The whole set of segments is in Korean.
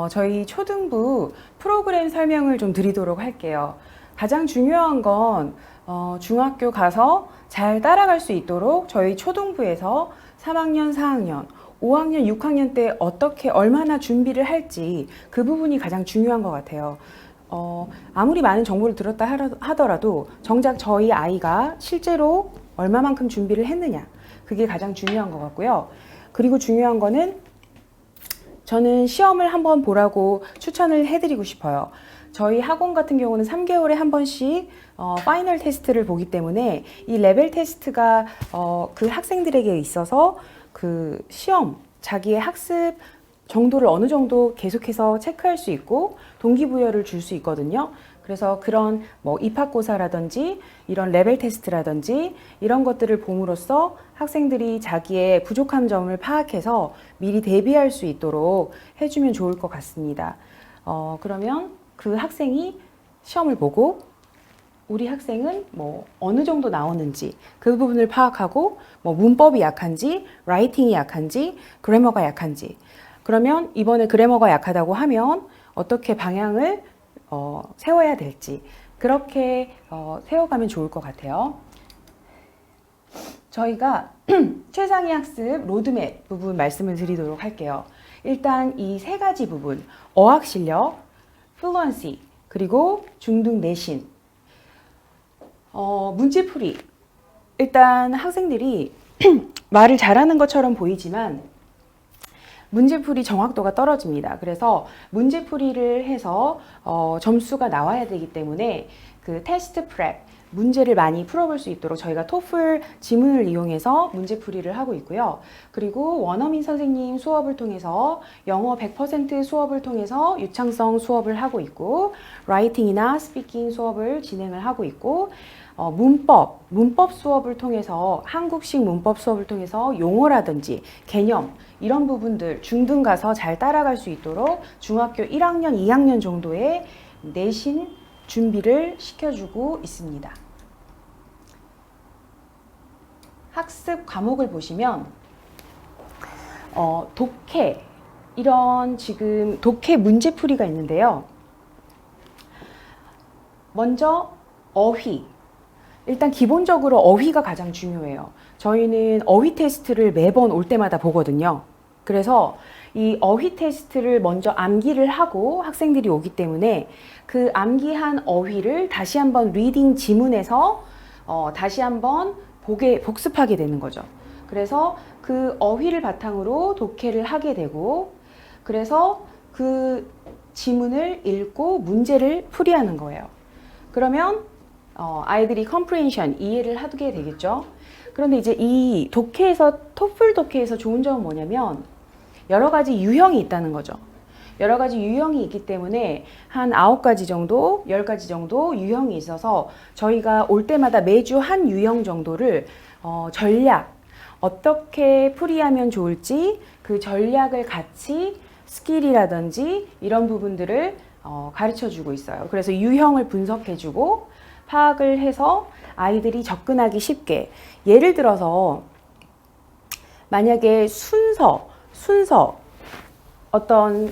저희 초등부 프로그램 설명을 좀 드리도록 할게요. 가장 중요한 건 중학교 가서 잘 따라갈 수 있도록 저희 초등부에서 3학년, 4학년, 5학년, 6학년 때 어떻게 얼마나 준비를 할지 그 부분이 가장 중요한 것 같아요. 아무리 많은 정보를 들었다 하더라도 정작 저희 아이가 실제로 얼마만큼 준비를 했느냐, 그게 가장 중요한 것 같고요. 그리고 중요한 거는 저는 시험을 한번 보라고 추천을 해드리고 싶어요. 저희 학원 같은 경우는 3개월에 한 번씩 파이널 테스트를 보기 때문에 이 레벨 테스트가 그 학생들에게 있어서 그 시험, 자기의 학습 정도를 어느 정도 계속해서 체크할 수 있고 동기부여를 줄 수 있거든요. 그래서 그런 뭐 입학고사라든지 이런 레벨 테스트라든지 이런 것들을 봄으로써 학생들이 자기의 부족한 점을 파악해서 미리 대비할 수 있도록 해주면 좋을 것 같습니다. 그러면 그 학생이 시험을 보고 우리 학생은 뭐 어느 정도 나오는지 그 부분을 파악하고 뭐 문법이 약한지, 라이팅이 약한지, 그래머가 약한지. 그러면 이번에 그래머가 약하다고 하면 어떻게 방향을 세워야 될지 그렇게 세워가면 좋을 것 같아요. 저희가 최상위 학습 로드맵 부분 말씀을 드리도록 할게요. 일단 이 세 가지 부분, 어학 실력, 플루언시, 그리고 중등 내신, 문제풀이. 일단 학생들이 말을 잘하는 것처럼 보이지만 문제풀이 정확도가 떨어집니다. 그래서 문제풀이를 해서 점수가 나와야 되기 때문에 그 테스트 프랩, 문제를 많이 풀어볼 수 있도록 저희가 토플 지문을 이용해서 문제풀이를 하고 있고요. 그리고 원어민 선생님 수업을 통해서 영어 100% 수업을 통해서 유창성 수업을 하고 있고, 라이팅이나 스피킹 수업을 진행을 하고 있고, 문법 수업을 통해서 한국식 문법 수업을 통해서 용어라든지 개념 이런 부분들 중등 가서 잘 따라갈 수 있도록 중학교 1학년, 2학년 정도의 내신 준비를 시켜주고 있습니다. 학습 과목을 보시면 독해, 이런 지금 독해 문제풀이가 있는데요. 먼저 어휘. 일단 기본적으로 어휘가 가장 중요해요. 저희는 어휘 테스트를 매번 올 때마다 보거든요. 그래서 이 어휘 테스트를 먼저 암기를 하고 학생들이 오기 때문에 그 암기한 어휘를 다시 한번 리딩 지문에서 다시 한번 복습하게 되는 거죠. 그래서 그 어휘를 바탕으로 독해를 하게 되고, 그래서 그 지문을 읽고 문제를 풀이하는 거예요. 그러면 아이들이 comprehension, 이해를 하게 되겠죠. 그런데 이제 이 독해에서, 토플 독해에서 좋은 점은 뭐냐면 여러 가지 유형이 있다는 거죠. 여러 가지 유형이 있기 때문에 한 9가지 정도, 10가지 정도 유형이 있어서 저희가 올 때마다 매주 한 유형 정도를 전략, 어떻게 풀이하면 좋을지 그 전략을 같이 스킬이라든지 이런 부분들을 가르쳐 주고 있어요. 그래서 유형을 분석해 주고 파악을 해서 아이들이 접근하기 쉽게, 예를 들어서 만약에 순서 어떤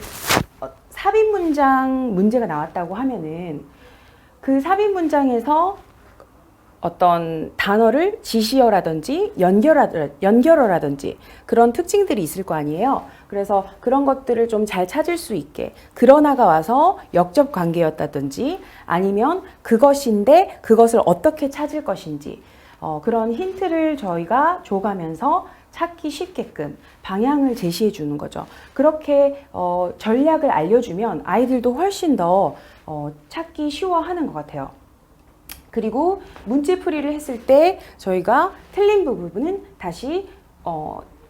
삽입 문장 문제가 나왔다고 하면은 그 삽입 문장에서 어떤 단어를 지시어라든지 연결어라든지 그런 특징들이 있을 거 아니에요. 그래서 그런 것들을 좀 잘 찾을 수 있게, 그러나가 와서 역접 관계였다든지 아니면 그것인데 그것을 어떻게 찾을 것인지 그런 힌트를 저희가 줘가면서 찾기 쉽게끔 방향을 제시해 주는 거죠. 그렇게 전략을 알려주면 아이들도 훨씬 더 찾기 쉬워하는 것 같아요. 그리고 문제풀이를 했을 때 저희가 틀린 부분은 다시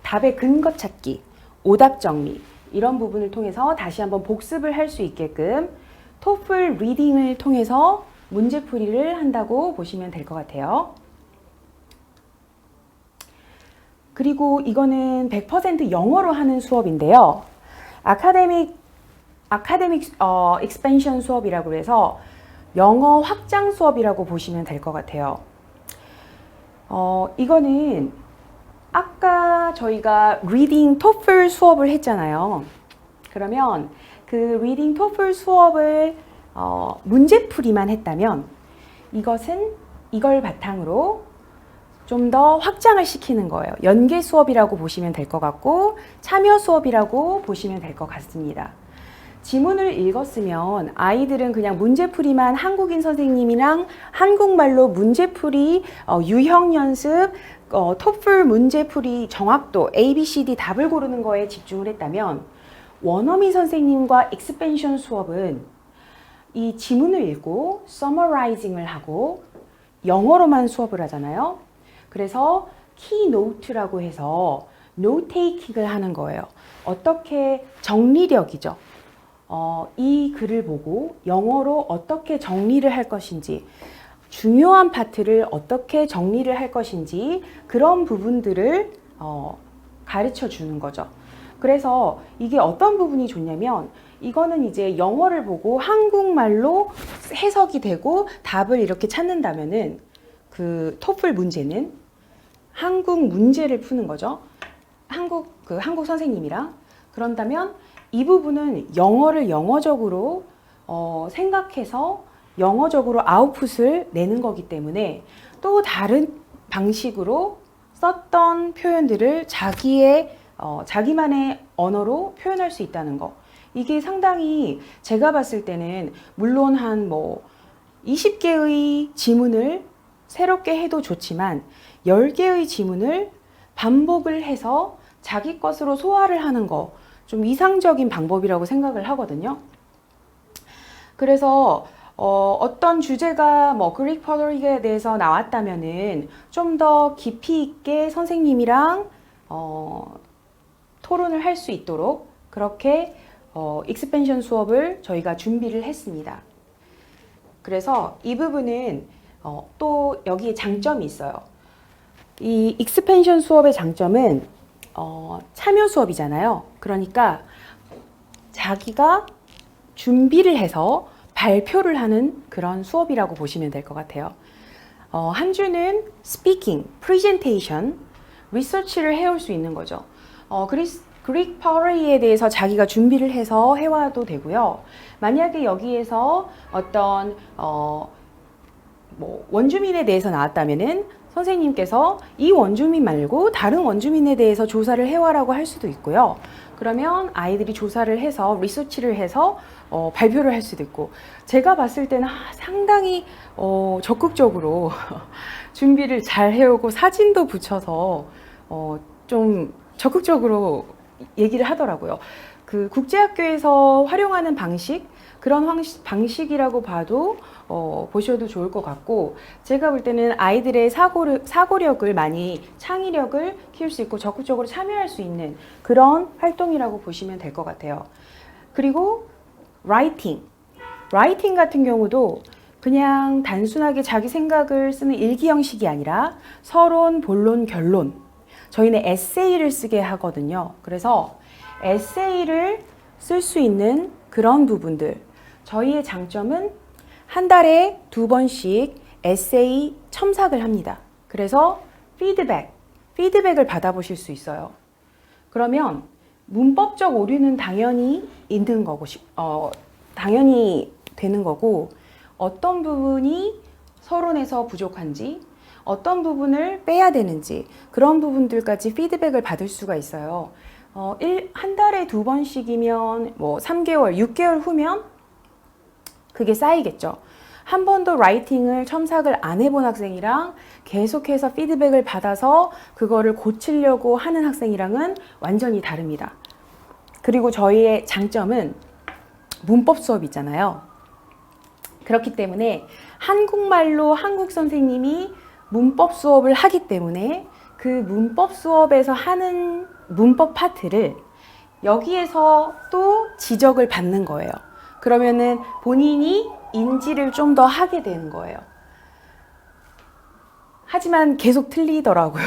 답의 근거 찾기, 오답 정리 이런 부분을 통해서 다시 한번 복습을 할 수 있게끔 토플 리딩을 통해서 문제풀이를 한다고 보시면 될 것 같아요. 그리고 이거는 100% 영어로 하는 수업인데요. 아카데믹 익스펜션 수업이라고 해서 영어 확장 수업이라고 보시면 될 것 같아요. 이거는 아까 저희가 리딩 토플 수업을 했잖아요. 그러면 그 리딩 토플 수업을 문제풀이만 했다면 이걸 바탕으로 좀 더 확장을 시키는 거예요. 연계 수업이라고 보시면 될 것 같고 참여 수업이라고 보시면 될 것 같습니다. 지문을 읽었으면 아이들은 그냥 문제풀이만 한국인 선생님이랑 한국말로 문제풀이, 유형 연습, 토플 문제풀이 정확도, ABCD 답을 고르는 거에 집중을 했다면 원어민 선생님과 익스펜션 수업은 이 지문을 읽고 서머라이징을 하고 영어로만 수업을 하잖아요. 그래서 키노트라고 해서 노테이킹을 하는 거예요. 어떻게 정리력이죠. 이 글을 보고 영어로 어떻게 정리를 할 것인지, 중요한 파트를 어떻게 정리를 할 것인지 그런 부분들을 가르쳐 주는 거죠. 그래서 이게 어떤 부분이 좋냐면 이거는 이제 영어를 보고 한국말로 해석이 되고 답을 이렇게 찾는다면은 그 토플 문제는 한국 문제를 푸는 거죠. 한국 선생님이랑. 그런다면 이 부분은 영어를 영어적으로 생각해서 영어적으로 아웃풋을 내는 거기 때문에 또 다른 방식으로 썼던 표현들을 자기만의 언어로 표현할 수 있다는 거. 이게 상당히 제가 봤을 때는 물론 한 20개의 지문을 새롭게 해도 좋지만 10개의 지문을 반복을 해서 자기 것으로 소화를 하는 거 좀 이상적인 방법이라고 생각을 하거든요. 그래서 어떤 주제가 그릭 포터리에 대해서 나왔다면은 좀 더 깊이 있게 선생님이랑 토론을 할 수 있도록 그렇게 익스펜션 수업을 저희가 준비를 했습니다. 그래서 이 부분은 또 여기에 장점이 있어요. 이 익스펜션 수업의 장점은 참여 수업이잖아요. 그러니까 자기가 준비를 해서 발표를 하는 그런 수업이라고 보시면 될 것 같아요. 한 주는 스피킹, 프레젠테이션, 리서치를 해올 수 있는 거죠. 그릭 포터리에 대해서 자기가 준비를 해서 해와도 되고요. 만약에 여기에서 어떤 원주민에 대해서 나왔다면은 선생님께서 이 원주민 말고 다른 원주민에 대해서 조사를 해와라고 할 수도 있고요. 그러면 아이들이 조사를 해서 리서치를 해서 발표를 할 수도 있고, 제가 봤을 때는 상당히 적극적으로 준비를 잘 해오고 사진도 붙여서 좀 적극적으로 얘기를 하더라고요. 그 국제학교에서 활용하는 그런 방식이라고 봐도 보셔도 좋을 것 같고, 제가 볼 때는 아이들의 사고력을 많이, 창의력을 키울 수 있고 적극적으로 참여할 수 있는 그런 활동이라고 보시면 될 것 같아요. 그리고 라이팅 같은 경우도 그냥 단순하게 자기 생각을 쓰는 일기 형식이 아니라 서론, 본론, 결론, 저희는 에세이를 쓰게 하거든요. 그래서 에세이를 쓸 수 있는 그런 부분들, 저희의 장점은 한 달에 2번씩 에세이 첨삭을 합니다. 그래서 피드백을 받아보실 수 있어요. 그러면 문법적 오류는 당연히 있는 거고, 당연히 되는 거고, 어떤 부분이 서론에서 부족한지, 어떤 부분을 빼야 되는지, 그런 부분들까지 피드백을 받을 수가 있어요. 한 달에 2번씩이면 3개월, 6개월 후면 그게 쌓이겠죠. 한 번도 라이팅을 첨삭을 안 해본 학생이랑 계속해서 피드백을 받아서 그거를 고치려고 하는 학생이랑은 완전히 다릅니다. 그리고 저희의 장점은 문법 수업이잖아요. 그렇기 때문에 한국말로 한국 선생님이 문법 수업을 하기 때문에 그 문법 수업에서 하는 문법 파트를 여기에서 또 지적을 받는 거예요. 그러면은 본인이 인지를 좀 더 하게 되는 거예요. 하지만 계속 틀리더라고요.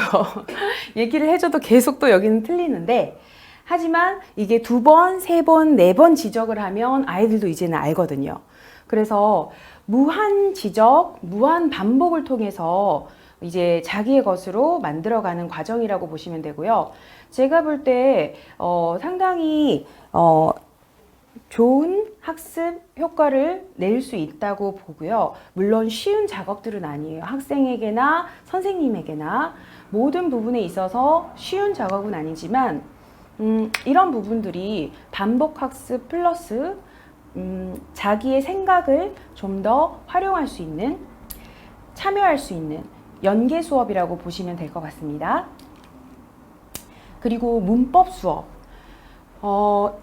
얘기를 해줘도 계속 또 여기는 틀리는데, 하지만 이게 2번, 3번, 4번 지적을 하면 아이들도 이제는 알거든요. 그래서 무한 지적, 무한 반복을 통해서 이제 자기의 것으로 만들어가는 과정이라고 보시면 되고요. 제가 볼 때 상당히 좋은 학습 효과를 낼 수 있다고 보고요. 물론 쉬운 작업들은 아니에요. 학생에게나 선생님에게나 모든 부분에 있어서 쉬운 작업은 아니지만 이런 부분들이 반복 학습 플러스 자기의 생각을 좀 더 활용할 수 있는, 참여할 수 있는 연계 수업이라고 보시면 될 것 같습니다. 그리고 문법 수업.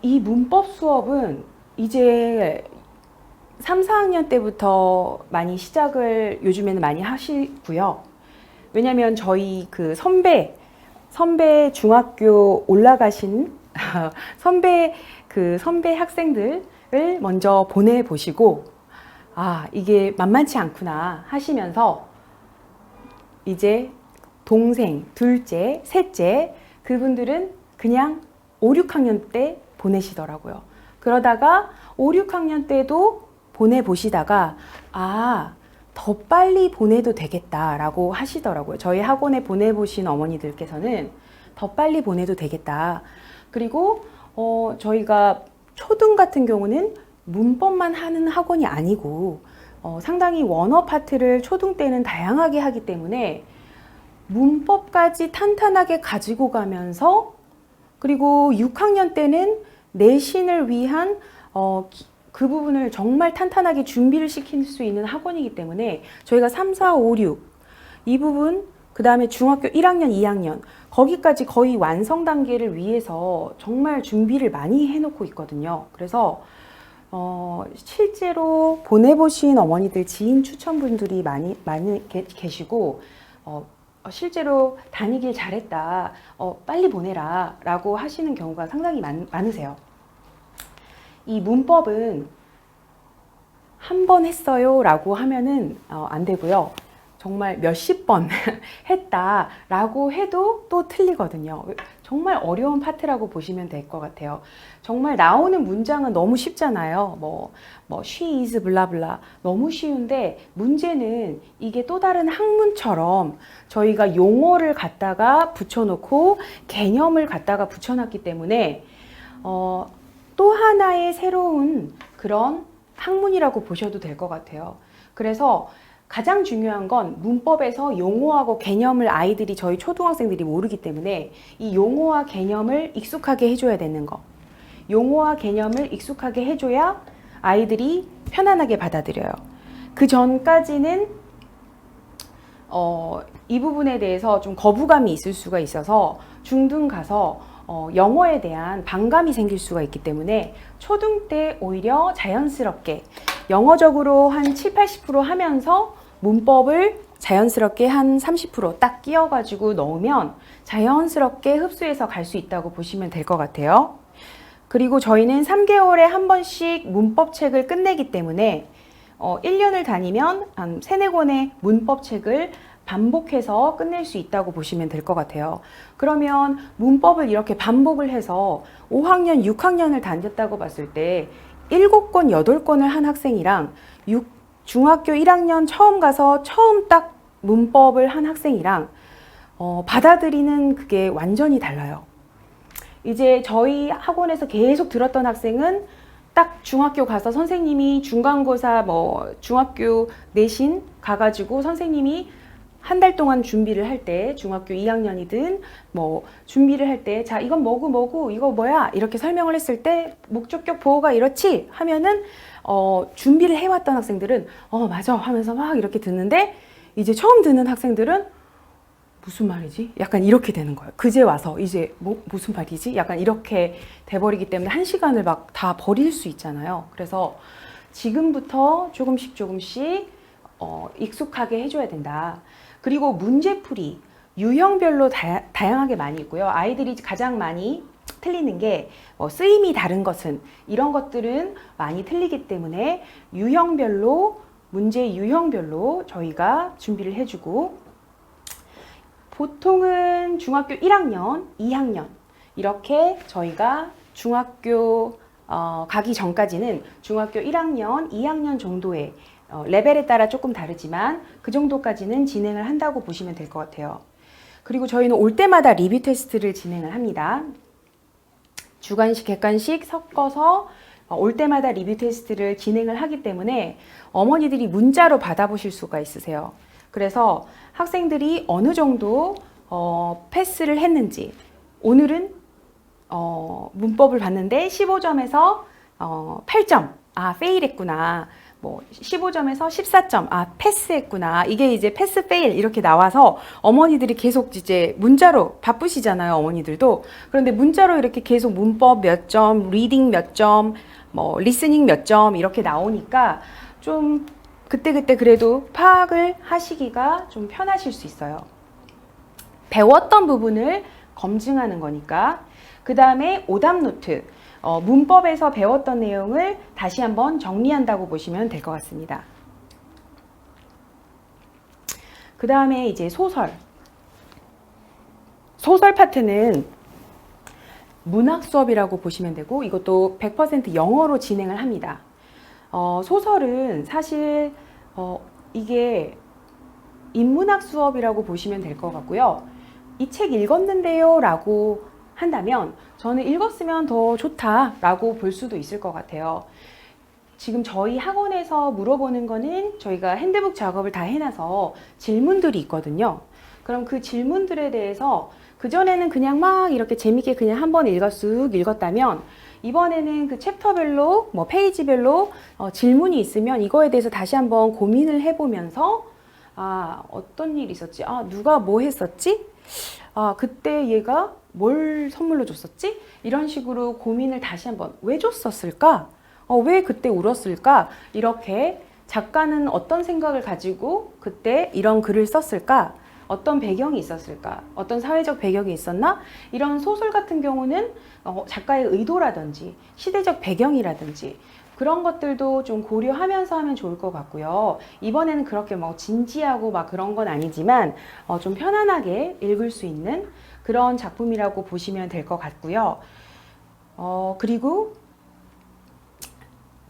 이 문법 수업은 이제 3, 4학년 때부터 많이 시작을 요즘에는 많이 하시고요. 왜냐면 저희 그 선배 중학교 올라가신 선배 학생들을 먼저 보내보시고, 아, 이게 만만치 않구나 하시면서 이제 동생, 둘째, 셋째, 그분들은 그냥 5, 6학년 때 보내시더라고요. 그러다가 5, 6학년 때도 보내보시다가 아, 더 빨리 보내도 되겠다라고 하시더라고요. 저희 학원에 보내보신 어머니들께서는 더 빨리 보내도 되겠다. 그리고 저희가 초등 같은 경우는 문법만 하는 학원이 아니고 상당히 원어 파트를 초등 때는 다양하게 하기 때문에 문법까지 탄탄하게 가지고 가면서, 그리고 6학년 때는 내신을 위한 그 부분을 정말 탄탄하게 준비를 시킬 수 있는 학원이기 때문에 저희가 3, 4, 5, 6 이 부분, 그 다음에 중학교 1학년, 2학년 거기까지 거의 완성 단계를 위해서 정말 준비를 많이 해놓고 있거든요. 그래서 실제로 보내보신 어머니들, 지인 추천분들이 많이 계시고 실제로 다니길 잘했다, 빨리 보내라 라고 하시는 경우가 상당히 많으세요. 이 문법은 한 번 했어요 라고 하면은 안 되고요. 정말 몇십 번 했다 라고 해도 또 틀리거든요. 정말 어려운 파트라고 보시면 될 것 같아요. 정말 나오는 문장은 너무 쉽잖아요. 뭐 she is 블라블라 너무 쉬운데, 문제는 이게 또 다른 학문처럼 저희가 용어를 갖다가 붙여놓고 개념을 갖다가 붙여놨기 때문에 또 하나의 새로운 그런 학문이라고 보셔도 될 것 같아요. 그래서 가장 중요한 건 문법에서 용어하고 개념을 아이들이, 저희 초등학생들이 모르기 때문에 이 용어와 개념을 익숙하게 해줘야 되는 거. 용어와 개념을 익숙하게 해줘야 아이들이 편안하게 받아들여요. 그 전까지는 이 부분에 대해서 좀 거부감이 있을 수가 있어서 중등 가서 영어에 대한 반감이 생길 수가 있기 때문에 초등 때 오히려 자연스럽게 영어적으로 한 7, 80% 하면서 문법을 자연스럽게 한 30% 끼워가지고 넣으면 자연스럽게 흡수해서 갈 수 있다고 보시면 될 것 같아요. 그리고 저희는 3개월에 한 번씩 문법책을 끝내기 때문에 1년을 다니면 한 3, 4권의 문법책을 반복해서 끝낼 수 있다고 보시면 될 것 같아요. 그러면 문법을 이렇게 반복을 해서 5학년, 6학년을 다녔다고 봤을 때 7권, 8권을 한 학생이랑 중학교 1학년 처음 가서 처음 딱 문법을 한 학생이랑 받아들이는 그게 완전히 달라요. 이제 저희 학원에서 계속 들었던 학생은 딱 중학교 가서 선생님이 중간고사 중학교 내신 가가지고 선생님이 한 달 동안 준비를 할 때, 중학교 2학년이든 준비를 할 때, 자, 이건 뭐고 이거 뭐야 이렇게 설명을 했을 때 목적격 보호가 이렇지 하면은 준비를 해왔던 학생들은 맞아 하면서 막 이렇게 듣는데, 이제 처음 듣는 학생들은 무슨 말이지? 약간 이렇게 되는 거예요. 그제 와서 이제 무슨 말이지? 약간 이렇게 돼버리기 때문에 한 시간을 막 다 버릴 수 있잖아요. 그래서 지금부터 조금씩 익숙하게 해줘야 된다. 그리고 문제풀이 유형별로 다양하게 많이 있고요. 아이들이 가장 많이 틀리는 게 쓰임이 다른 것은, 이런 것들은 많이 틀리기 때문에 문제 유형별로 저희가 준비를 해주고, 보통은 중학교 1학년, 2학년 이렇게 저희가 중학교 가기 전까지는 중학교 1학년, 2학년 정도의 레벨에 따라 조금 다르지만 그 정도까지는 진행을 한다고 보시면 될 것 같아요. 그리고 저희는 올 때마다 리뷰 테스트를 진행을 합니다. 주관식, 객관식 섞어서 올 때마다 리뷰 테스트를 진행을 하기 때문에 어머니들이 문자로 받아보실 수가 있으세요. 그래서 학생들이 어느 정도 패스를 했는지, 오늘은 문법을 봤는데 15점에서 8점, 페일했구나. 뭐 15점에서 14점, 패스했구나. 이게 이제 패스 페일 이렇게 나와서 어머니들이 계속 이제 문자로 바쁘시잖아요, 어머니들도. 그런데 문자로 이렇게 계속 문법 몇 점, 리딩 몇 점, 뭐 리스닝 몇 점 이렇게 나오니까 좀 그때그때 그래도 파악을 하시기가 좀 편하실 수 있어요. 배웠던 부분을 검증하는 거니까. 그 다음에 오답 노트. 문법에서 배웠던 내용을 다시 한번 정리한다고 보시면 될 것 같습니다. 그 다음에 이제 소설. 소설 파트는 문학 수업이라고 보시면 되고 이것도 100% 영어로 진행을 합니다. 소설은 사실 이게 인문학 수업이라고 보시면 될 것 같고요. 이 책 읽었는데요 라고 한다면 저는 읽었으면 더 좋다라고 볼 수도 있을 것 같아요. 지금 저희 학원에서 물어보는 거는 저희가 핸드북 작업을 다 해놔서 질문들이 있거든요. 그럼 그 질문들에 대해서 그전에는 그냥 막 이렇게 재밌게 그냥 한번 쓱 읽었다면 이번에는 그 챕터별로 뭐 페이지별로 질문이 있으면 이거에 대해서 다시 한번 고민을 해보면서 어떤 일이 있었지? 누가 뭐 했었지? 그때 얘가 뭘 선물로 줬었지? 이런 식으로 고민을 다시 한번 왜 줬었을까? 왜 그때 울었을까? 이렇게 작가는 어떤 생각을 가지고 그때 이런 글을 썼을까? 어떤 배경이 있었을까? 어떤 사회적 배경이 있었나? 이런 소설 같은 경우는 작가의 의도라든지 시대적 배경이라든지 그런 것들도 좀 고려하면서 하면 좋을 것 같고요. 이번에는 그렇게 뭐 진지하고 막 그런 건 아니지만 좀 편안하게 읽을 수 있는 그런 작품이라고 보시면 될 것 같고요. 그리고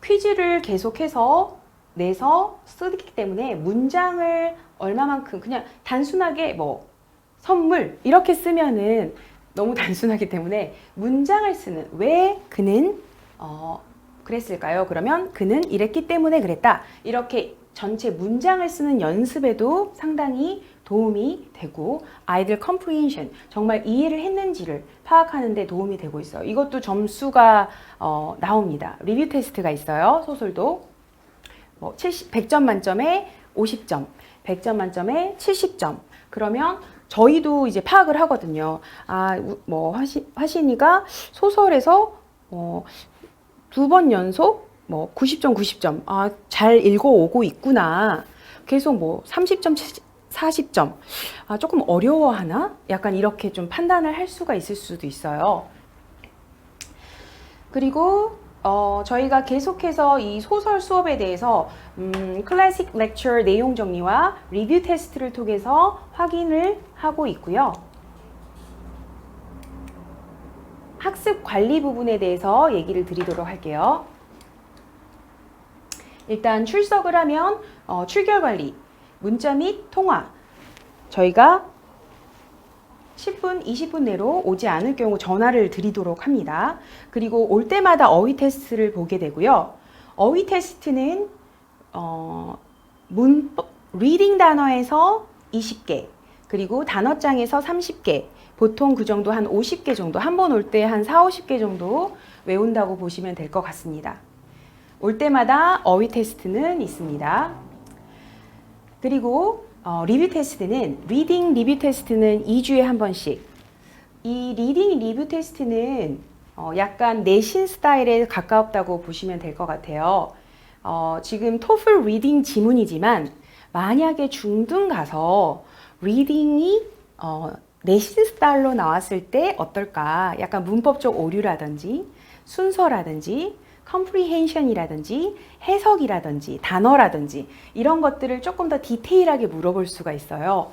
퀴즈를 계속해서 내서 쓰기 때문에 문장을 얼마만큼 그냥 단순하게 뭐 선물 이렇게 쓰면은 너무 단순하기 때문에 문장을 쓰는 왜 그는 그랬을까요? 그러면 그는 이랬기 때문에 그랬다. 이렇게 전체 문장을 쓰는 연습에도 상당히 도움이 되고 아이들 comprehension, 정말 이해를 했는지를 파악하는 데 도움이 되고 있어요. 이것도 점수가 나옵니다. 리뷰 테스트가 있어요. 소설도 100점 만점에 50점, 100점 만점에 70점. 그러면 저희도 이제 파악을 하거든요. 화신이가 소설에서 2번 연속 90점, 90점. 잘 읽어오고 있구나. 계속 30점, 40점. 조금 어려워하나? 약간 이렇게 좀 판단을 할 수가 있을 수도 있어요. 그리고 저희가 계속해서 이 소설 수업에 대해서 클래식 렉처 내용 정리와 리뷰 테스트를 통해서 확인을 하고 있고요. 학습 관리 부분에 대해서 얘기를 드리도록 할게요. 일단 출석을 하면 출결 관리, 문자 및 통화. 저희가 10분, 20분 내로 오지 않을 경우 전화를 드리도록 합니다. 그리고 올 때마다 어휘 테스트를 보게 되고요. 어휘 테스트는 리딩 단어에서 20개, 그리고 단어장에서 30개, 보통 그 정도 한 50개 정도, 한 번 올 때 한 40, 50개 정도 외운다고 보시면 될 것 같습니다. 올 때마다 어휘 테스트는 있습니다. 그리고 리뷰 테스트는, 리딩 리뷰 테스트는 2주에 한 번씩. 이 리딩 리뷰 테스트는 약간 내신 스타일에 가깝다고 보시면 될 것 같아요. 지금 토플 리딩 지문이지만 만약에 중등 가서 리딩이 내신 스타일로 나왔을 때 어떨까? 약간 문법적 오류라든지 순서라든지 컴프리헨션이라든지 해석이라든지 단어라든지 이런 것들을 조금 더 디테일하게 물어볼 수가 있어요.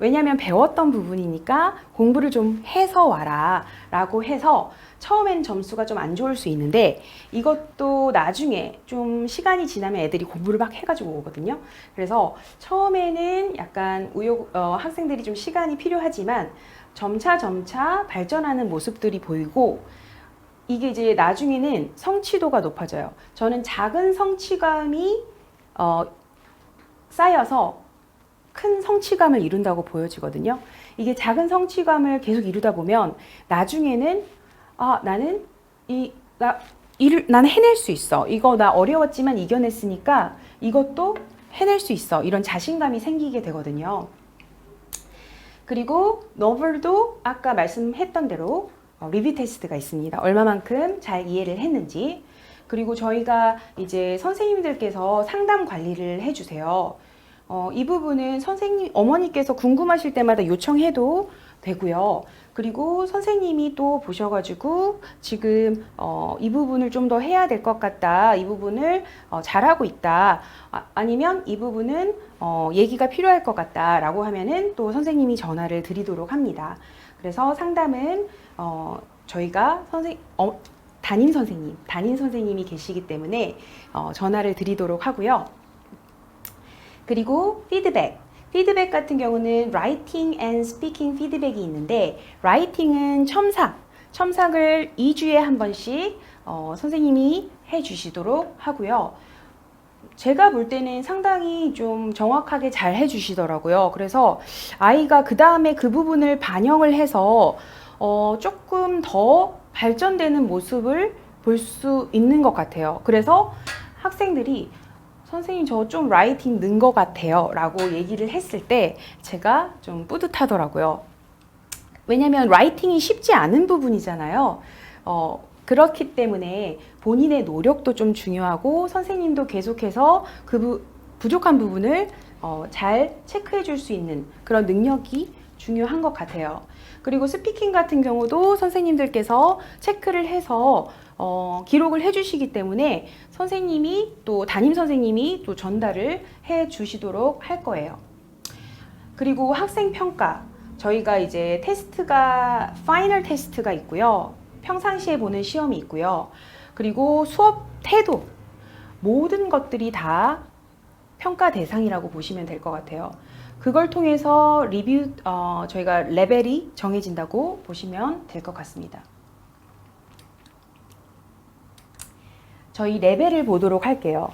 왜냐하면 배웠던 부분이니까 공부를 좀 해서 와라 라고 해서 처음엔 점수가 좀 안 좋을 수 있는데 이것도 나중에 좀 시간이 지나면 애들이 공부를 막 해가지고 오거든요. 그래서 처음에는 약간 학생들이 좀 시간이 필요하지만 점차 발전하는 모습들이 보이고 이게 이제 나중에는 성취도가 높아져요. 저는 작은 성취감이 쌓여서 큰 성취감을 이룬다고 보여지거든요. 이게 작은 성취감을 계속 이루다 보면 나중에는 나는 난 해낼 수 있어. 이거 나 어려웠지만 이겨냈으니까 이것도 해낼 수 있어. 이런 자신감이 생기게 되거든요. 그리고 너블도 아까 말씀했던 대로 리뷰 테스트가 있습니다. 얼마만큼 잘 이해를 했는지. 그리고 저희가 이제 선생님들께서 상담 관리를 해주세요. 이 부분은 선생님, 어머니께서 궁금하실 때마다 요청해도 되고요. 그리고 선생님이 또 보셔가지고 지금 이 부분을 좀 더 해야 될 것 같다. 이 부분을 잘하고 있다. 아니면 이 부분은 얘기가 필요할 것 같다. 라고 하면은 또 선생님이 전화를 드리도록 합니다. 그래서 상담은 저희가 담임 선생님이 계시기 때문에 전화를 드리도록 하고요. 그리고 피드백 같은 경우는 writing and speaking 피드백이 있는데, writing은 첨삭을 2주에 한 번씩 선생님이 해주시도록 하고요. 제가 볼 때는 상당히 좀 정확하게 잘 해주시더라고요. 그래서 아이가 그 다음에 그 부분을 반영을 해서 조금 더 발전되는 모습을 볼 수 있는 것 같아요. 그래서 학생들이 선생님 저 좀 라이팅 는 것 같아요 라고 얘기를 했을 때 제가 좀 뿌듯하더라고요. 왜냐면 라이팅이 쉽지 않은 부분이잖아요. 그렇기 때문에 본인의 노력도 좀 중요하고 선생님도 계속해서 그 부족한 부분을 잘 체크해 줄 수 있는 그런 능력이 중요한 것 같아요. 그리고 스피킹 같은 경우도 선생님들께서 체크를 해서 기록을 해 주시기 때문에 선생님이 또 담임 선생님이 또 전달을 해 주시도록 할 거예요. 그리고 학생 평가, 저희가 이제 테스트가 파이널 테스트가 있고요. 평상시에 보는 시험이 있고요. 그리고 수업 태도, 모든 것들이 다 평가 대상이라고 보시면 될 것 같아요. 그걸 통해서 저희가 레벨이 정해진다고 보시면 될 것 같습니다. 저희 레벨을 보도록 할게요.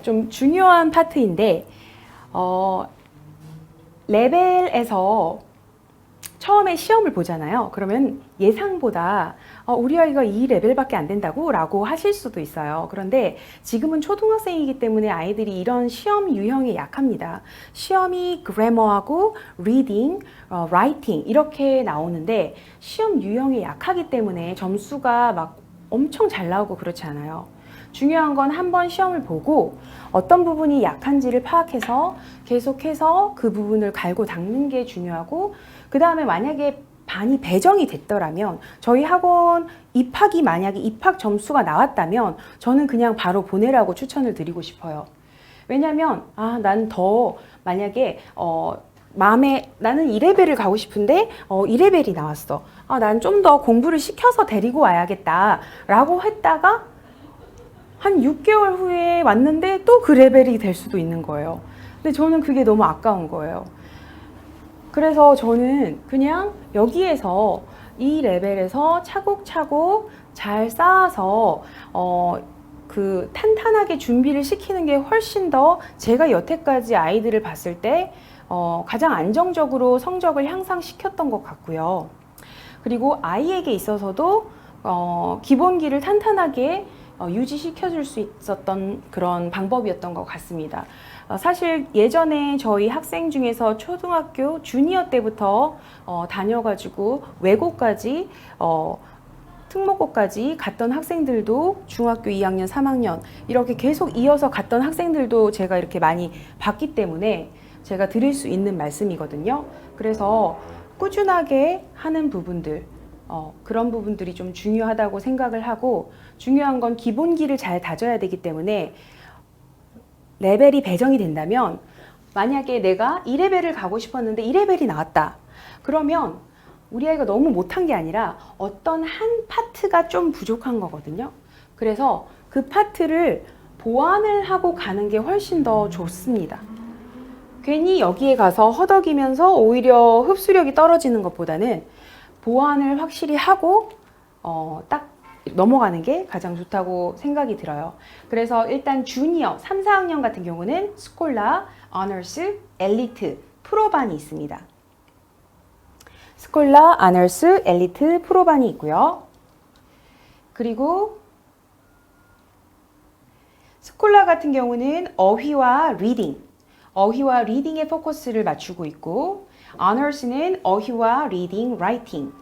좀 중요한 파트인데, 레벨에서 처음에 시험을 보잖아요. 그러면 예상보다 우리 아이가 이 레벨밖에 안 된다고 라고 하실 수도 있어요. 그런데 지금은 초등학생이기 때문에 아이들이 이런 시험 유형에 약합니다. 시험이 그래머하고 리딩, 라이팅 이렇게 나오는데 시험 유형에 약하기 때문에 점수가 막 엄청 잘 나오고 그렇지 않아요. 중요한 건 한번 시험을 보고 어떤 부분이 약한지를 파악해서 계속해서 그 부분을 갈고 닦는 게 중요하고, 그 다음에 만약에 반이 배정이 됐더라면 저희 학원 만약에 입학 점수가 나왔다면 저는 그냥 바로 보내라고 추천을 드리고 싶어요. 왜냐면 난 더 만약에 나는 2레벨을 가고 싶은데 2레벨이 나왔어. 난 좀 더 공부를 시켜서 데리고 와야겠다 라고 했다가 한 6개월 후에 왔는데 또 그 레벨이 될 수도 있는 거예요. 근데 저는 그게 너무 아까운 거예요. 그래서 저는 그냥 여기에서 이 레벨에서 차곡차곡 잘 쌓아서 그 탄탄하게 준비를 시키는 게 훨씬 더 제가 여태까지 아이들을 봤을 때 가장 안정적으로 성적을 향상시켰던 것 같고요. 그리고 아이에게 있어서도 기본기를 탄탄하게 유지시켜줄 수 있었던 그런 방법이었던 것 같습니다. 사실 예전에 저희 학생 중에서 초등학교 주니어 때부터 다녀가지고 외고까지 특목고까지 갔던 학생들도 중학교 2학년, 3학년 이렇게 계속 이어서 갔던 학생들도 제가 이렇게 많이 봤기 때문에 제가 드릴 수 있는 말씀이거든요. 그래서 꾸준하게 하는 부분들, 그런 부분들이 좀 중요하다고 생각을 하고, 중요한 건 기본기를 잘 다져야 되기 때문에 레벨이 배정이 된다면 만약에 내가 2레벨을 가고 싶었는데 2레벨이 나왔다. 그러면 우리 아이가 너무 못한 게 아니라 어떤 한 파트가 좀 부족한 거거든요. 그래서 그 파트를 보완을 하고 가는 게 훨씬 더 좋습니다. 괜히 여기에 가서 허덕이면서 오히려 흡수력이 떨어지는 것보다는 보완을 확실히 하고 딱 넘어가는 게 가장 좋다고 생각이 들어요. 그래서 일단 주니어 3, 4학년 같은 경우는 스콜라, 어너스, 엘리트, 프로반이 있습니다. 스콜라, 어너스, 엘리트, 프로반이 있고요. 그리고 스콜라 같은 경우는 어휘와 리딩, 어휘와 리딩에 포커스를 맞추고 있고, 어너스는 어휘와 리딩, 라이팅,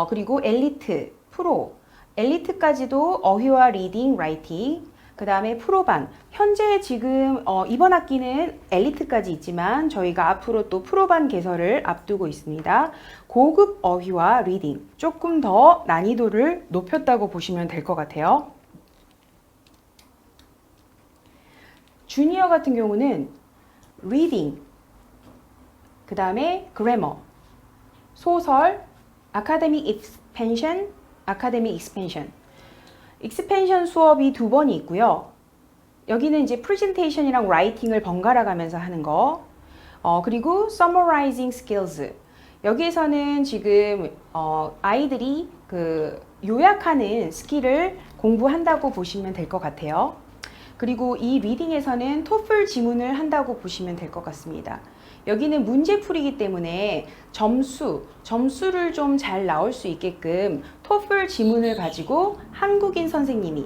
그리고 엘리트, 프로, 엘리트까지도 어휘와 리딩, 라이팅, 그 다음에 프로반. 현재 지금 이번 학기는 엘리트까지 있지만 저희가 앞으로 또 프로반 개설을 앞두고 있습니다. 고급 어휘와 리딩, 조금 더 난이도를 높였다고 보시면 될 것 같아요. 주니어 같은 경우는 리딩, 그 다음에 그래머, 소설, 아카데믹 익스펜션, 아카데믹 익스펜션. 익스펜션 수업이 2번이 있고요. 여기는 이제 프레젠테이션이랑 라이팅을 번갈아 가면서 하는 거. 그리고 summarizing skills. 여기에서는 지금 아이들이 그 요약하는 스킬을 공부한다고 보시면 될 것 같아요. 그리고 이 리딩에서는 토플 지문을 한다고 보시면 될 것 같습니다. 여기는 문제풀이기 때문에 점수를 좀 잘 나올 수 있게끔 토플 지문을 가지고 한국인 선생님이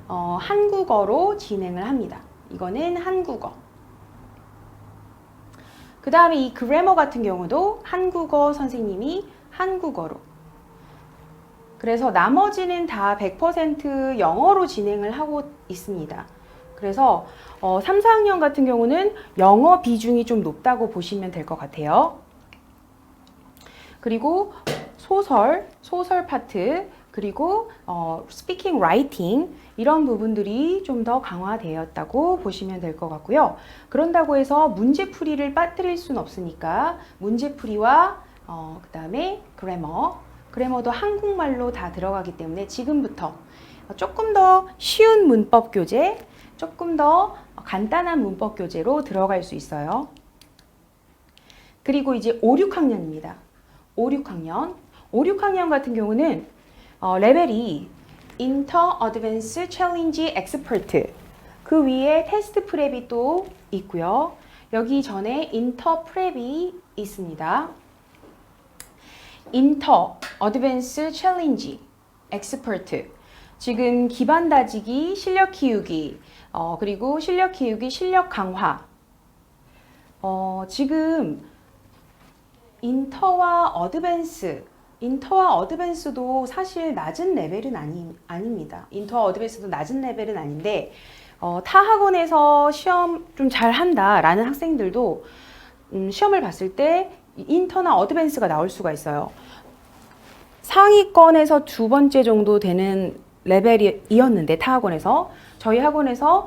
한국어로 진행을 합니다. 이거는 한국어. 그 다음에 이 그래머 같은 경우도 한국어 선생님이 한국어로. 그래서 나머지는 다 100% 영어로 진행을 하고 있습니다. 그래서 3, 4학년 같은 경우는 영어 비중이 좀 높다고 보시면 될 것 같아요. 그리고 소설 파트, 그리고 스피킹, 라이팅 이런 부분들이 좀 더 강화되었다고 보시면 될 것 같고요. 그런다고 해서 문제풀이를 빠뜨릴 수는 없으니까 문제풀이와 그 다음에 그래머도 한국말로 다 들어가기 때문에 지금부터 조금 더 쉬운 문법 교재, 조금 더 간단한 문법 교재로 들어갈 수 있어요. 그리고 이제 5, 6학년입니다. 5, 6학년 같은 경우는 레벨이 인터 어드밴스 챌린지 엑스퍼트, 그 위에 테스트 프랩이 또 있고요. 여기 전에 인터 프랩이 있습니다. 인터 어드밴스 챌린지 엑스퍼트, 지금 기반 다지기, 실력 키우기, 그리고 실력 키우기, 실력 강화. 지금 인터와 어드밴스도 사실 낮은 레벨은 아닙니다. 인터와 어드밴스도 낮은 레벨은 아닌데 타 학원에서 시험 좀 잘한다라는 학생들도 시험을 봤을 때 인터나 어드밴스가 나올 수가 있어요. 상위권에서 2번째 정도 되는 레벨이었는데 타 학원에서, 저희 학원에서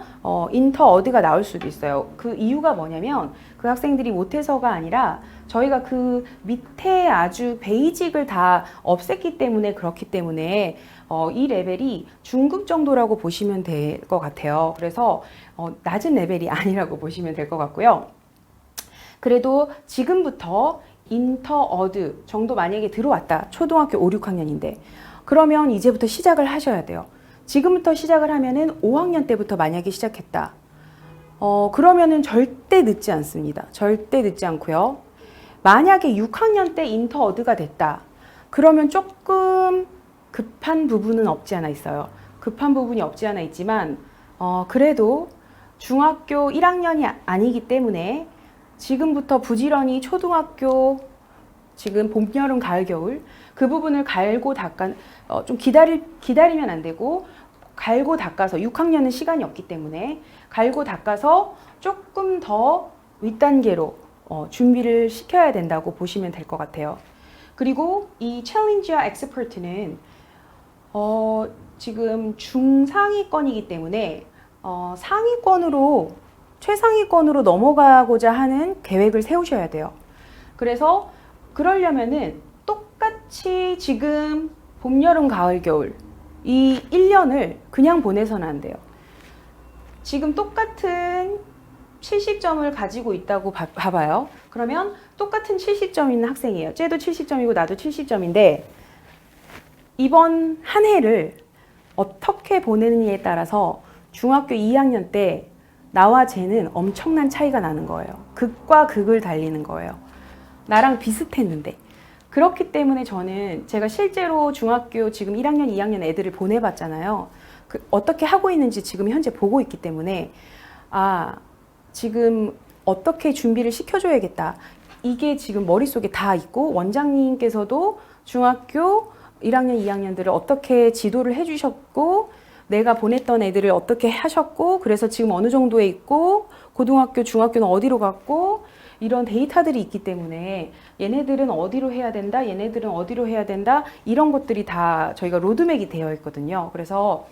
인터 어드가 나올 수도 있어요. 그 이유가 뭐냐면 그 학생들이 못해서가 아니라 저희가 그 밑에 아주 베이직을 다 없앴기 때문에 그렇기 때문에 이 레벨이 중급 정도라고 보시면 될 것 같아요. 그래서 낮은 레벨이 아니라고 보시면 될 것 같고요. 그래도 지금부터 인터 어드 정도 만약에 들어왔다, 초등학교 5, 6학년인데 그러면 이제부터 시작을 하셔야 돼요. 지금부터 시작을 하면은 5학년 때부터 만약에 시작했다, 그러면은 절대 늦지 않습니다. 절대 늦지 않고요. 만약에 6학년 때 인터 어드가 됐다, 그러면 조금 급한 부분은 없지 않아 있어요. 급한 부분이 없지 않아 있지만 그래도 중학교 1학년이 아니기 때문에 지금부터 부지런히 초등학교, 지금 봄, 여름, 가을, 겨울 그 부분을 갈고 닦아, 좀 기다리면 안 되고 갈고 닦아서, 6학년은 시간이 없기 때문에 갈고 닦아서 조금 더 윗단계로 준비를 시켜야 된다고 보시면 될 것 같아요. 그리고 이 챌린지와 엑스퍼트는 지금 중상위권이기 때문에 최상위권으로 넘어가고자 하는 계획을 세우셔야 돼요. 그래서 그러려면은 똑같이 지금 봄, 여름, 가을, 겨울 이 1년을 그냥 보내서는 안 돼요. 지금 똑같은 70점을 가지고 있다고 봐봐요. 그러면 똑같은 70점 있는 학생이에요. 쟤도 70점이고 나도 70점인데 이번 한 해를 어떻게 보내느냐에 따라서 중학교 2학년 때 나와 쟤는 엄청난 차이가 나는 거예요. 극과 극을 달리는 거예요. 나랑 비슷했는데. 그렇기 때문에 저는 제가 실제로 중학교 지금 1학년, 2학년 애들을 보내봤잖아요. 어떻게 하고 있는지 지금 현재 보고 있기 때문에 지금 어떻게 준비를 시켜줘야겠다. 이게 지금 머릿속에 다 있고 원장님께서도 중학교 1학년, 2학년들을 어떻게 지도를 해주셨고 내가 보냈던 애들을 어떻게 하셨고 그래서 지금 어느 정도에 있고 고등학교, 중학교는 어디로 갔고 이런 데이터들이 있기 때문에 얘네들은 어디로 해야 된다, 얘네들은 어디로 해야 된다 이런 것들이 다 저희가 로드맵이 되어 있거든요. 그래서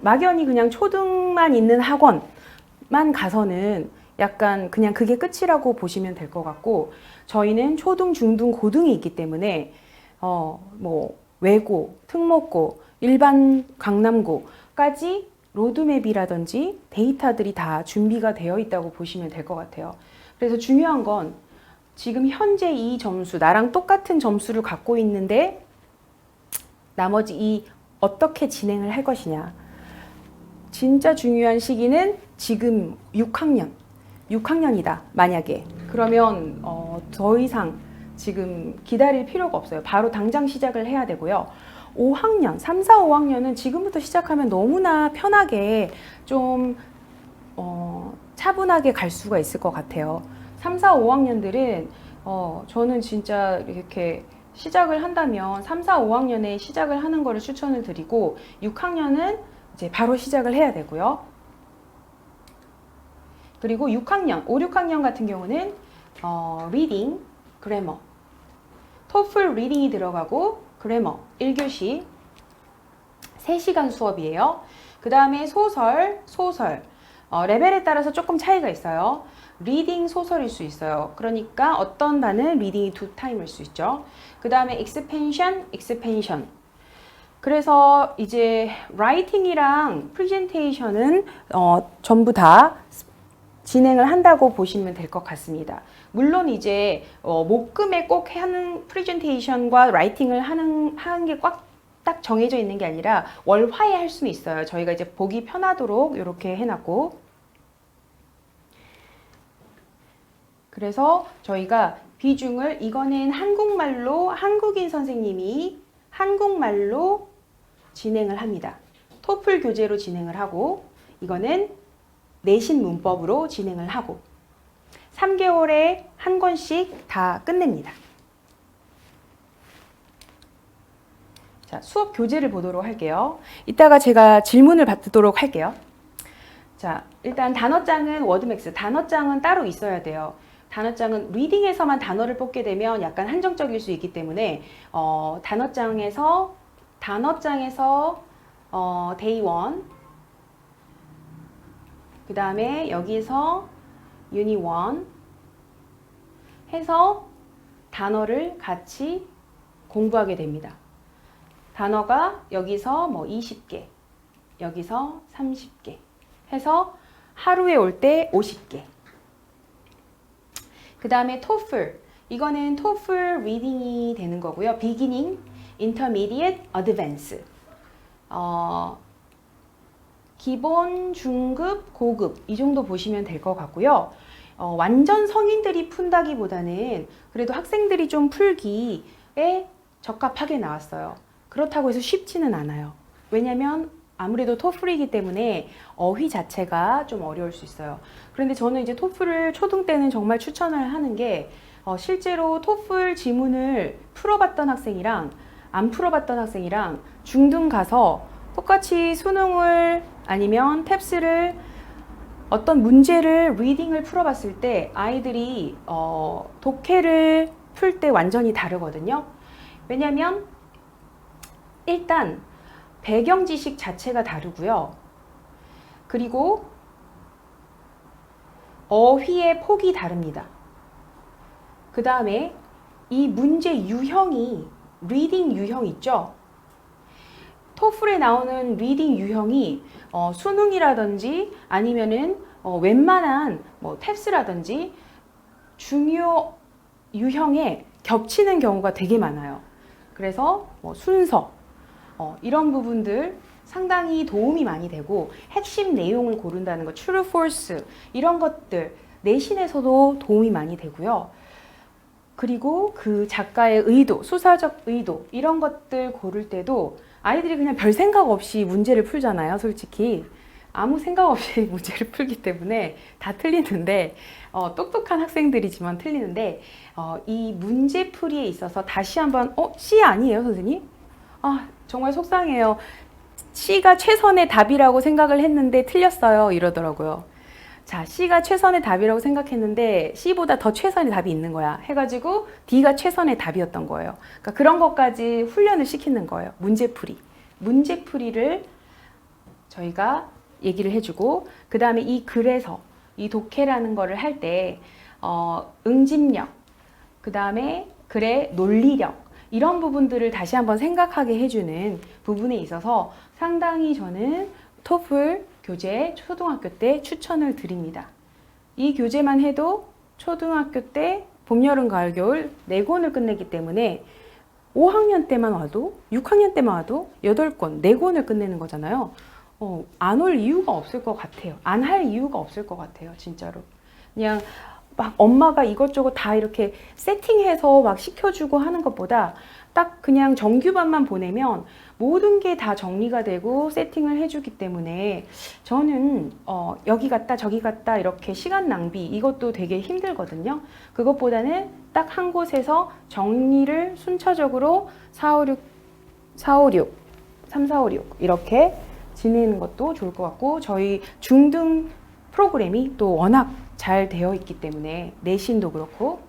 막연히 그냥 초등만 있는 학원만 가서는 약간 그냥 그게 끝이라고 보시면 될 것 같고 저희는 초등, 중등, 고등이 있기 때문에 뭐 외고, 특목고, 일반 강남고까지 로드맵이라든지 데이터들이 다 준비가 되어 있다고 보시면 될 것 같아요. 그래서 중요한 건 지금 현재 이 점수, 나랑 똑같은 점수를 갖고 있는데 나머지 어떻게 진행을 할 것이냐. 진짜 중요한 시기는 지금 6학년이다. 만약에. 그러면 더 이상 지금 기다릴 필요가 없어요. 바로 당장 시작을 해야 되고요. 5학년, 3, 4, 5학년은 지금부터 시작하면 너무나 편하게 좀 차분하게 갈 수가 있을 것 같아요. 3, 4, 5학년들은 저는 진짜 이렇게 시작을 한다면 3, 4, 5학년에 시작을 하는 거를 추천을 드리고 6학년은 이제 바로 시작을 해야 되고요. 그리고 6학년, 5, 6학년 같은 경우는 리딩, 그래머, 토플 리딩이 들어가고 그래머 1교시 3시간 수업이에요. 그 다음에 소설 레벨에 따라서 조금 차이가 있어요. 리딩 소설일 수 있어요. 그러니까 어떤 반은 리딩이 2타임일 수 있죠. 그 다음에 익스펜션. 그래서 이제 라이팅이랑 프레젠테이션은 전부 다 진행을 한다고 보시면 될 것 같습니다. 물론 이제 목금에 꼭 하는 프레젠테이션과 라이팅을 하는 게 딱 정해져 있는 게 아니라 월화에 할 수는 있어요. 저희가 이제 보기 편하도록 이렇게 해놨고 그래서 저희가 비중을 이거는 한국말로 한국인 선생님이 한국말로 진행을 합니다. 토플 교재로 진행을 하고 이거는 내신 문법으로 진행을 하고 3개월에 한 권씩 다 끝냅니다. 자, 수업 교재를 보도록 할게요. 이따가 제가 질문을 받도록 할게요. 자, 일단 단어장은 워드맥스, 단어장은 따로 있어야 돼요. 단어장은 리딩에서만 단어를 뽑게 되면 약간 한정적일 수 있기 때문에 단어장에서 데이 1 그 다음에 여기서 유닛 1 해서 단어를 같이 공부하게 됩니다. 단어가 여기서 뭐 20개, 여기서 30개 해서 하루에 올 때 50개. 그 다음에 토플, 이거는 토플 리딩이 되는 거고요. 비기닝, 인터미디엇, 어드밴스. 기본, 중급, 고급 이 정도 보시면 될 것 같고요. 완전 성인들이 푼다기보다는 그래도 학생들이 좀 풀기에 적합하게 나왔어요. 그렇다고 해서 쉽지는 않아요. 왜냐면 아무래도 토플이기 때문에 어휘 자체가 좀 어려울 수 있어요. 그런데 저는 이제 토플을 초등 때는 정말 추천을 하는 게 실제로 토플 지문을 풀어봤던 학생이랑 안 풀어봤던 학생이랑 중등 가서 똑같이 수능을 아니면 탭스를 어떤 문제를 리딩을 풀어봤을 때 아이들이 독해를 풀 때 완전히 다르거든요. 왜냐면 일단 배경 지식 자체가 다르고요. 그리고 어휘의 폭이 다릅니다. 그 다음에 이 문제 유형이 리딩 유형 있죠? 토플에 나오는 리딩 유형이 수능이라든지 아니면은 웬만한 뭐 탭스라든지 중요 유형에 겹치는 경우가 되게 많아요. 그래서 뭐 순서, 이런 부분들 상당히 도움이 많이 되고 핵심 내용을 고른다는 것, true, false 이런 것들 내신에서도 도움이 많이 되고요. 그리고 그 작가의 의도, 수사적 의도 이런 것들 고를 때도 아이들이 그냥 별 생각 없이 문제를 풀잖아요. 솔직히 아무 생각 없이 문제를 풀기 때문에 다 틀리는데 똑똑한 학생들이지만 틀리는데 이 문제풀이에 있어서 다시 한번 C 아니에요 선생님? 아 정말 속상해요. C가 최선의 답이라고 생각을 했는데 틀렸어요 이러더라고요. 자, C가 최선의 답이라고 생각했는데 C보다 더 최선의 답이 있는 거야 해가지고 D가 최선의 답이었던 거예요. 그러니까 그런 것까지 훈련을 시키는 거예요. 문제풀이를 저희가 얘기를 해주고 그 다음에 이 글에서 이 독해라는 거를 할 때 응집력, 그 다음에 글의 논리력 이런 부분들을 다시 한번 생각하게 해주는 부분에 있어서 상당히 저는 토플 교재 초등학교 때 추천을 드립니다. 이 교재만 해도 초등학교 때 봄, 여름, 가을, 겨울 4권을 끝내기 때문에 5학년 때만 와도 6학년 때만 와도 8권, 4권을 끝내는 거잖아요. 안 올 이유가 없을 것 같아요. 안 할 이유가 없을 것 같아요. 진짜로. 그냥 막 엄마가 이것저것 다 이렇게 세팅해서 막 시켜주고 하는 것보다 딱 그냥 정규반만 보내면 모든 게 다 정리가 되고 세팅을 해주기 때문에 저는 여기 갔다 저기 갔다 이렇게 시간 낭비 이것도 되게 힘들거든요. 그것보다는 딱 한 곳에서 정리를 순차적으로 3, 4, 5, 6 이렇게 지내는 것도 좋을 것 같고 저희 중등 프로그램이 또 워낙 잘 되어 있기 때문에 내신도 그렇고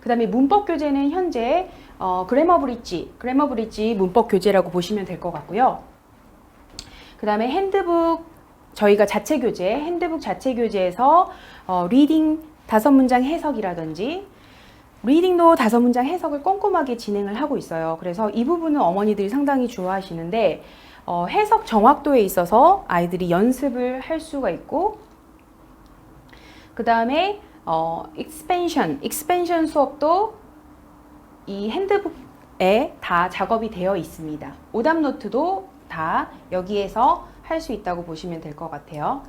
그 다음에 문법 교재는 현재 그래머 브릿지 문법 교재라고 보시면 될 것 같고요. 그 다음에 핸드북 저희가 핸드북 자체 교재에서 리딩 5문장 해석이라든지 리딩도 5문장 해석을 꼼꼼하게 진행을 하고 있어요. 그래서 이 부분은 어머니들이 상당히 좋아하시는데 해석 정확도에 있어서 아이들이 연습을 할 수가 있고 그 다음에 익스펜션 수업도 이 핸드북에 다 작업이 되어 있습니다. 오답 노트도 다 여기에서 할 수 있다고 보시면 될 것 같아요.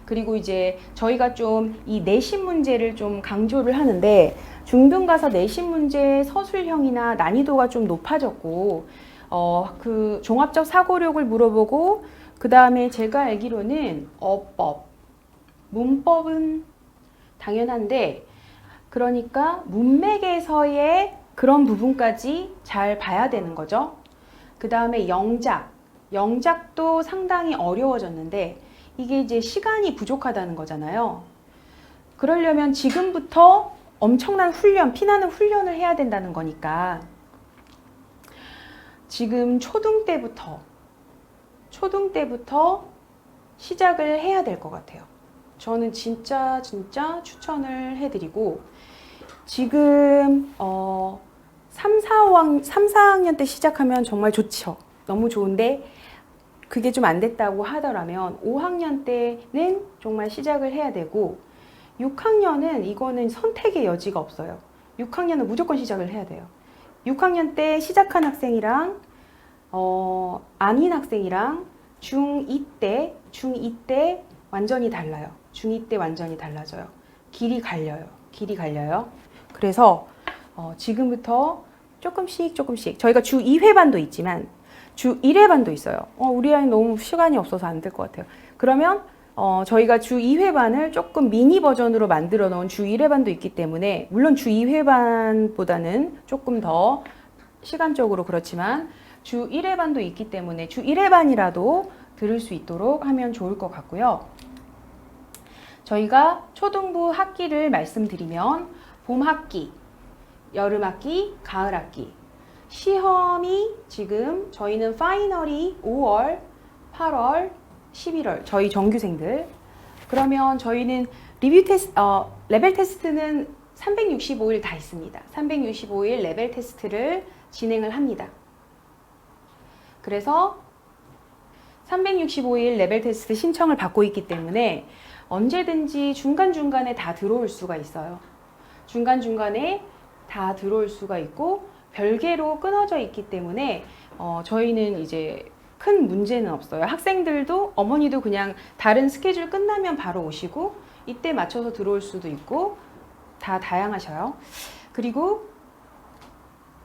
그리고 이제 저희가 좀 이 내신 문제를 좀 강조를 하는데 중등 가서 내신 문제 서술형이나 난이도가 좀 높아졌고 그 종합적 사고력을 물어보고 그 다음에 제가 알기로는 어법, 문법은 당연한데 그러니까 문맥에서의 그런 부분까지 잘 봐야 되는 거죠. 그 다음에 영작도 상당히 어려워졌는데 이게 이제 시간이 부족하다는 거잖아요. 그러려면 지금부터 엄청난 피나는 훈련을 해야 된다는 거니까 지금 초등 때부터 시작을 해야 될 것 같아요. 저는 진짜 추천을 해드리고 지금 3, 4학년 때 시작하면 정말 좋죠. 너무 좋은데 그게 좀 안 됐다고 하더라면 5학년 때는 정말 시작을 해야 되고 6학년은 이거는 선택의 여지가 없어요. 6학년은 무조건 시작을 해야 돼요. 6학년 때 시작한 학생이랑 아닌 학생이랑 중2 때 완전히 달라요. 중2 때 완전히 달라져요. 길이 갈려요. 그래서 지금부터 조금씩 저희가 주 2회반도 있지만 주 1회반도 있어요. 우리 아이 너무 시간이 없어서 안 될 것 같아요. 그러면 저희가 주 2회반을 조금 미니 버전으로 만들어 놓은 주 1회반도 있기 때문에 물론 주 2회반보다는 조금 더 시간적으로 그렇지만 주 1회반도 있기 때문에 주 1회반이라도 들을 수 있도록 하면 좋을 것 같고요. 저희가 초등부 학기를 말씀드리면 봄 학기, 여름 학기, 가을 학기 시험이 지금 저희는 파이널이 5월, 8월, 11월 저희 정규생들 그러면 저희는 레벨 테스트는 365일 다 있습니다. 365일 레벨 테스트를 진행을 합니다. 그래서 365일 레벨 테스트 신청을 받고 있기 때문에 언제든지 중간중간에 다 들어올 수가 있어요. 중간중간에 다 들어올 수가 있고 별개로 끊어져 있기 때문에 저희는 이제 큰 문제는 없어요. 학생들도 어머니도 그냥 다른 스케줄 끝나면 바로 오시고 이때 맞춰서 들어올 수도 있고 다 다양하셔요. 그리고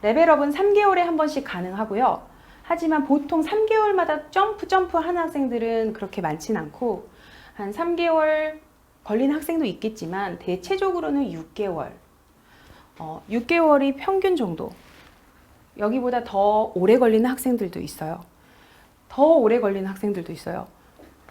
레벨업은 3개월에 한 번씩 가능하고요. 하지만 보통 3개월마다 점프 하는 학생들은 그렇게 많진 않고 한 3개월 걸린 학생도 있겠지만 대체적으로는 6개월 6개월이 평균 정도. 여기보다 더 오래 걸리는 학생들도 있어요. 더 오래 걸리는 학생들도 있어요.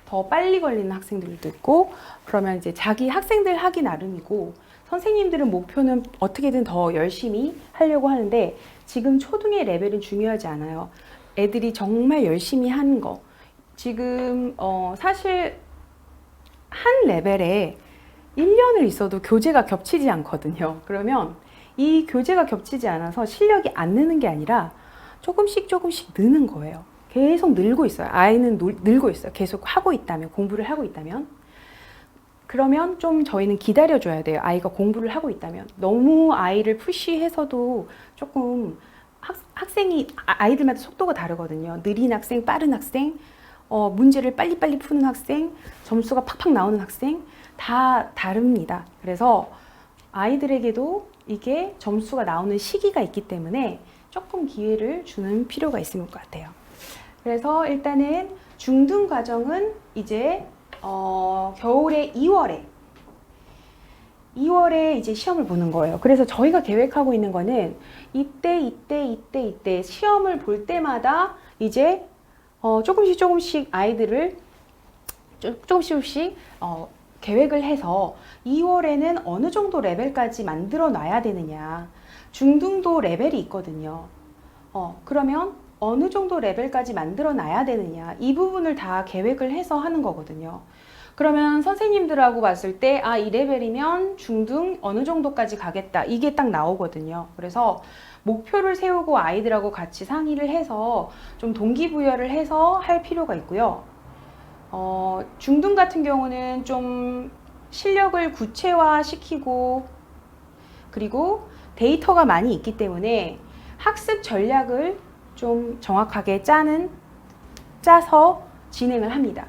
더 빨리 걸리는 학생들도 있고, 그러면 이제 자기 학생들 하기 나름이고, 선생님들은 목표는 어떻게든 더 열심히 하려고 하는데, 지금 초등의 레벨은 중요하지 않아요. 애들이 정말 열심히 하는 거. 지금 사실 한 레벨에 1년을 있어도 교재가 겹치지 않거든요. 그러면 이 교재가 겹치지 않아서 실력이 안 느는 게 아니라 조금씩 느는 거예요. 계속 늘고 있어요. 아이는 늘고 있어요. 계속 하고 있다면, 공부를 하고 있다면. 그러면 좀 저희는 기다려줘야 돼요. 아이가 공부를 하고 있다면. 너무 아이를 푸시해서도 조금 학생이, 아이들마다 속도가 다르거든요. 느린 학생, 빠른 학생, 문제를 빨리빨리 푸는 학생, 점수가 팍팍 나오는 학생, 다 다릅니다. 그래서 아이들에게도 이게 점수가 나오는 시기가 있기 때문에 조금 기회를 주는 필요가 있을 것 같아요. 그래서 일단은 중등 과정은 이제 겨울에 2월에 이제 시험을 보는 거예요. 그래서 저희가 계획하고 있는 거는 이때 시험을 볼 때마다 이제 조금씩 아이들을 조금씩 계획을 해서 2월에는 어느 정도 레벨까지 만들어 놔야 되느냐. 중등도 레벨이 있거든요. 그러면 어느 정도 레벨까지 만들어 놔야 되느냐. 이 부분을 다 계획을 해서 하는 거거든요. 그러면 선생님들하고 봤을 때, 이 레벨이면 중등 어느 정도까지 가겠다. 이게 딱 나오거든요. 그래서 목표를 세우고 아이들하고 같이 상의를 해서 좀 동기부여를 해서 할 필요가 있고요. 중등 같은 경우는 좀 실력을 구체화시키고 그리고 데이터가 많이 있기 때문에 학습 전략을 좀 정확하게 짜서 진행을 합니다.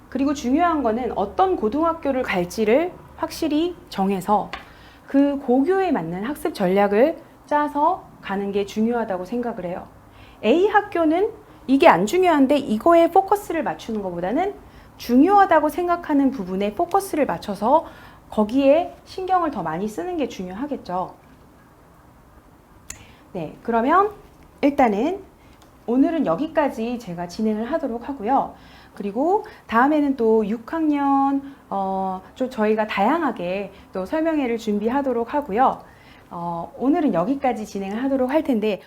그리고 중요한 거는 어떤 고등학교를 갈지를 확실히 정해서 그 고교에 맞는 학습 전략을 짜서 가는 게 중요하다고 생각을 해요. A 학교는 이게 안 중요한데 이거에 포커스를 맞추는 것보다는 중요하다고 생각하는 부분에 포커스를 맞춰서 거기에 신경을 더 많이 쓰는 게 중요하겠죠. 네, 그러면 일단은 오늘은 여기까지 제가 진행을 하도록 하고요. 그리고 다음에는 또 6학년 좀 저희가 다양하게 또 설명회를 준비하도록 하고요. 오늘은 여기까지 진행을 하도록 할 텐데